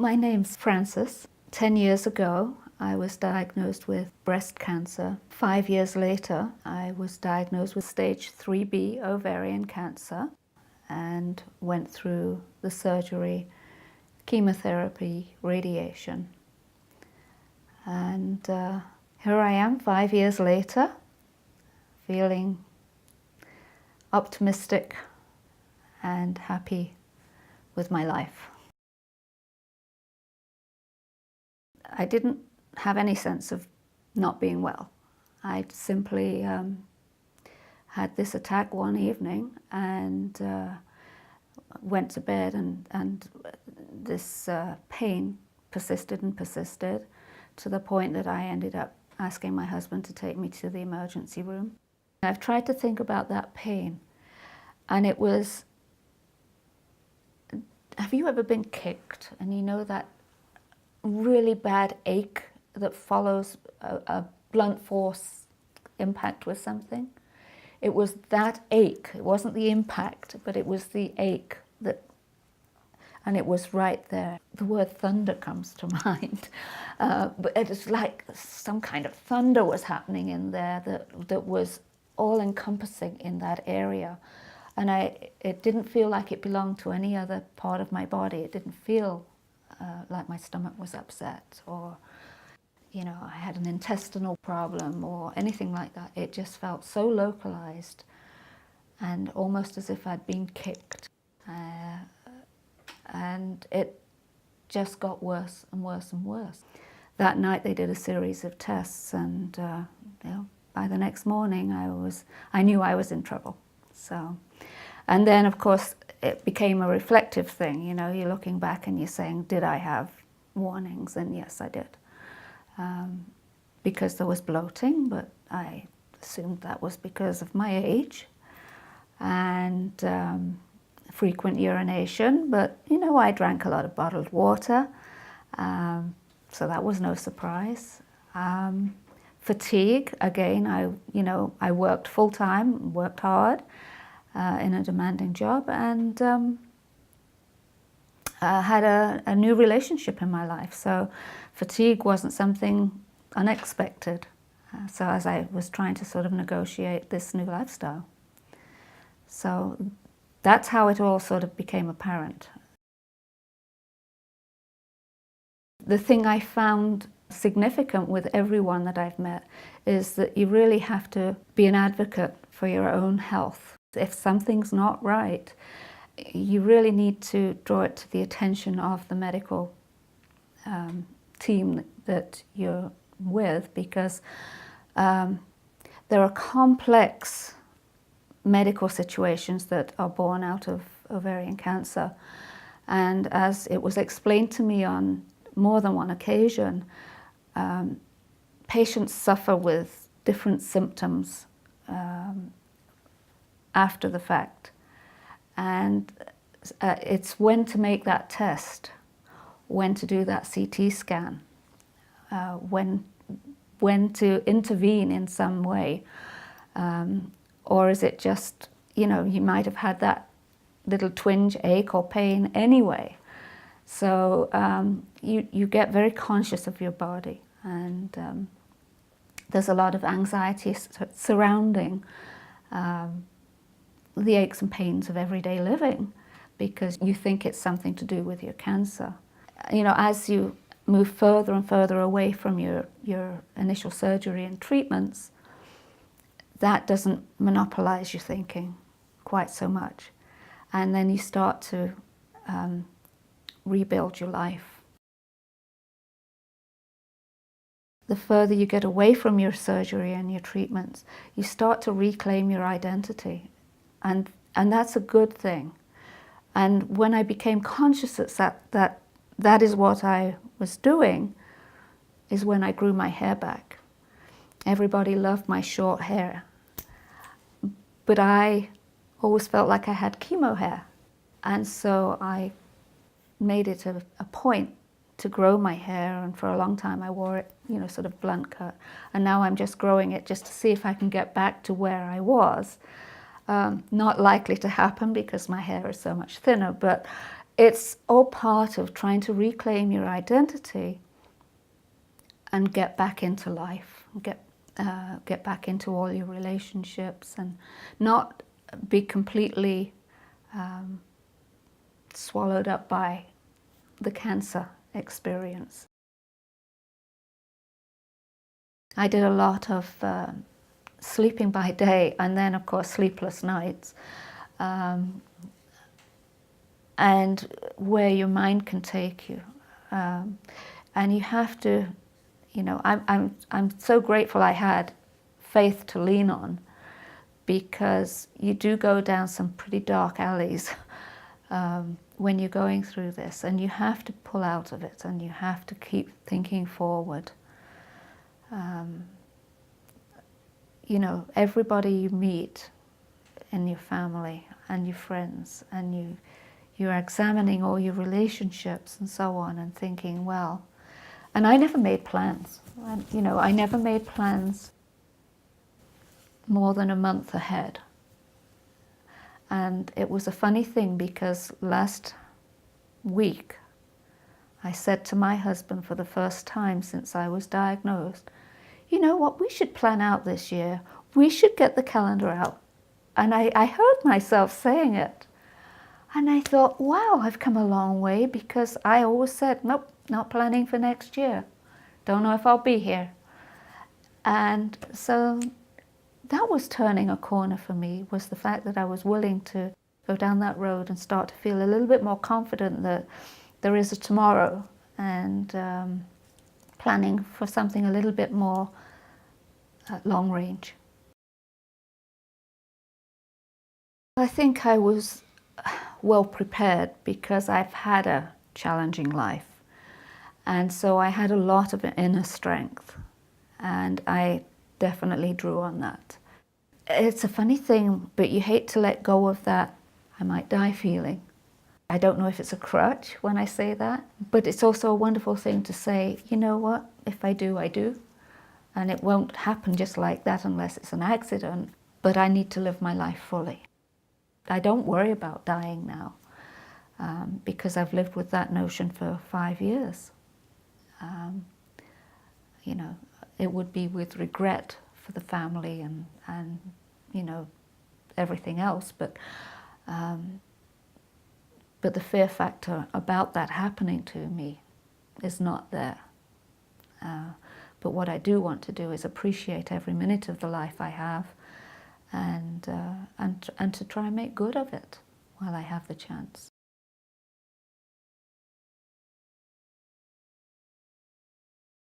My name's Frances. 10 years ago, I was diagnosed with breast cancer. 5 years later, I was diagnosed with stage 3B ovarian cancer and went through the surgery, chemotherapy, radiation. And here I am 5 years later, feeling optimistic and happy with my life. I didn't have any sense of not being well. I simply had this attack one evening and went to bed, and this pain persisted and persisted to the point that I ended up asking my husband to take me to the emergency room. I've tried to think about that pain, and it was, have you ever been kicked and you know that really bad ache that follows a blunt force impact with something? It was that ache. It wasn't the impact, but it was the ache that, and it was right there. The word thunder comes to mind, but it was like some kind of thunder was happening in there that was all-encompassing in that area. And it didn't feel like it belonged to any other part of my body. It didn't feel like my stomach was upset, or I had an intestinal problem or anything like that. It just felt so localized and almost as if I'd been kicked. And it just got worse and worse and worse. That night they did a series of tests, and by the next morning I knew I was in trouble. So, and then of course it became a reflective thing. You're looking back and you're saying, did I have warnings? And yes, I did. Because there was bloating, but I assumed that was because of my age, and frequent urination, but I drank a lot of bottled water, so that was no surprise. Fatigue, again, I worked full-time, worked hard in a demanding job, and had a new relationship in my life, so fatigue wasn't something unexpected. So as I was trying to sort of negotiate this new lifestyle. So that's how it all sort of became apparent. The thing I found significant with everyone that I've met is that you really have to be an advocate for your own health. If something's not right, you really need to draw it to the attention of the medical team that you're with, because there are complex medical situations that are born out of ovarian cancer. And as it was explained to me on more than one occasion, patients suffer with different symptoms after the fact. And it's when to make that test, when to do that CT scan, when to intervene in some way, or is it just, you might have had that little twinge, ache or pain anyway. So you get very conscious of your body, and there's a lot of anxiety surrounding the aches and pains of everyday living, because you think it's something to do with your cancer. As you move further and further away from your initial surgery and treatments, that doesn't monopolize your thinking quite so much. And then you start to rebuild your life. The further you get away from your surgery and your treatments, you start to reclaim your identity. And that's a good thing. And when I became conscious that is what I was doing, is when I grew my hair back. Everybody loved my short hair, but I always felt like I had chemo hair. And so I made it a point to grow my hair, and for a long time I wore it, sort of blunt cut. And now I'm just growing it just to see if I can get back to where I was. Not likely to happen because my hair is so much thinner, but it's all part of trying to reclaim your identity and get back into life, get back into all your relationships, and not be completely swallowed up by the cancer experience. I did a lot of sleeping by day, and then of course sleepless nights, and where your mind can take you, and you have to, you know, I'm so grateful I had faith to lean on, because you do go down some pretty dark alleys when you're going through this, and you have to pull out of it, and you have to keep thinking forward. You know, everybody you meet in your family and your friends, and you're examining all your relationships and so on, and thinking, well, and I never made plans. You know, I never made plans more than a month ahead. And it was a funny thing, because last week I said to my husband, for the first time since I was diagnosed, you know what, we should plan out this year. We should get the calendar out. And I heard myself saying it. And I thought, wow, I've come a long way, because I always said, nope, not planning for next year. Don't know if I'll be here. And so that was turning a corner for me, was the fact that I was willing to go down that road and start to feel a little bit more confident that there is a tomorrow, and planning for something a little bit more long range. I think I was well prepared, because I've had a challenging life, and so I had a lot of inner strength, and I definitely drew on that. It's a funny thing, but you hate to let go of that I might die feeling. I don't know if it's a crutch when I say that, but it's also a wonderful thing to say, you know what, if I do, I do. And it won't happen just like that unless it's an accident, but I need to live my life fully. I don't worry about dying now, because I've lived with that notion for 5 years. You know, it would be with regret for the family and you know, everything else, but the fear factor about that happening to me is not there. But what I do want to do is appreciate every minute of the life I have, and to try and make good of it while I have the chance.